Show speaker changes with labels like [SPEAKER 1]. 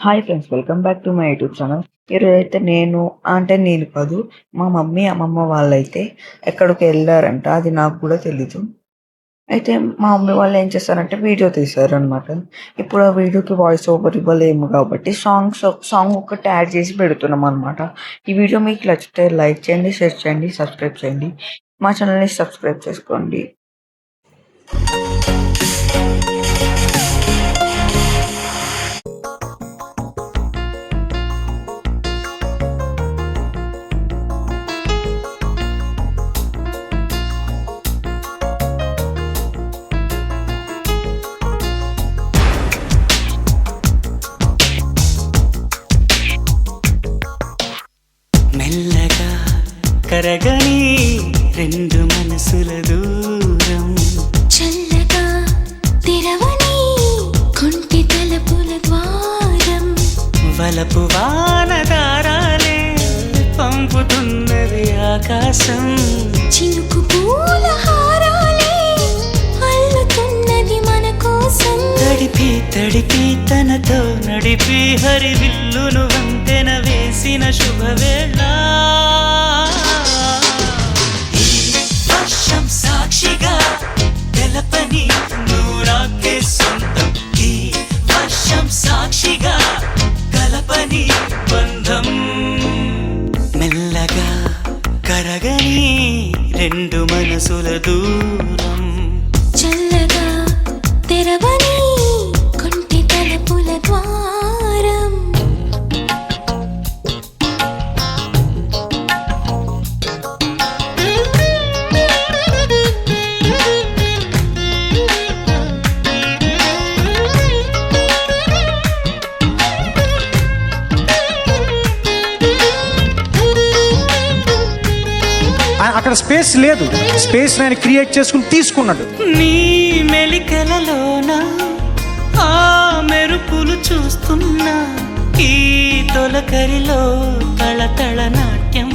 [SPEAKER 1] Hi friends, welcome back to my YouTube channel. ఈరోజైతే నేను కాదు, మా మమ్మీ, అమ్మమ్మ వాళ్ళైతే ఎక్కడికో ఎళ్లారంట. అది నాకు కూడా తెలీదు. అయితే మా మమ్మీ వాళ్ళు ఏం చేశారంటే వీడియో తీశారనమాట. ఇప్పుడు ఆ వీడియోకి వాయిస్ ఓవర్ ఇవ్వలేము కాబట్టి సాంగ్ ఒకటి యాడ్ చేసి పెడుతున్నామనమాట. ఈ వీడియో మీకు నచ్చితే లైక్ చేయండి, షేర్ చేయండి, సబ్స్క్రైబ్ చేయండి. మా ఛానల్‌ని సబ్స్క్రైబ్ చేసుకోండి.
[SPEAKER 2] మెల్లగా కరగని రెండు మనసుల దూరం,
[SPEAKER 3] చల్లగా తెరవని కొంటి తలుపుల ద్వారం,
[SPEAKER 2] వలపు వానదారాలే పంపుతున్నది ఆకాశం,
[SPEAKER 3] చినుకు పూల హారాలే అల్లుతున్నది మన కోసం.
[SPEAKER 2] తడిపి తడిపి తనతో నడిపి హరివిల్లును వంతెన వేసిన శుభవేళ. ఈ వర్షం సాక్షిగా తెలపని నువ్వు నాకే సొంతం, ఈ వర్షం సాక్షిగా కలపని బంధం. మెల్లగా కరగని రెండు మనసుల దూరం,
[SPEAKER 3] చల్లగా తెరవని కొంటి తలుపుల ద్వారం.
[SPEAKER 4] అక్కడ స్పేస్ లేదు, స్పేస్ ఆయన క్రియేట్ చేసుకుని తీసుకున్నాడు.
[SPEAKER 2] నీ మెలికలలోన ఆ మెరుపులు చూస్తున్నా, ఈ తొలకరిలో తళతళ నాట్యం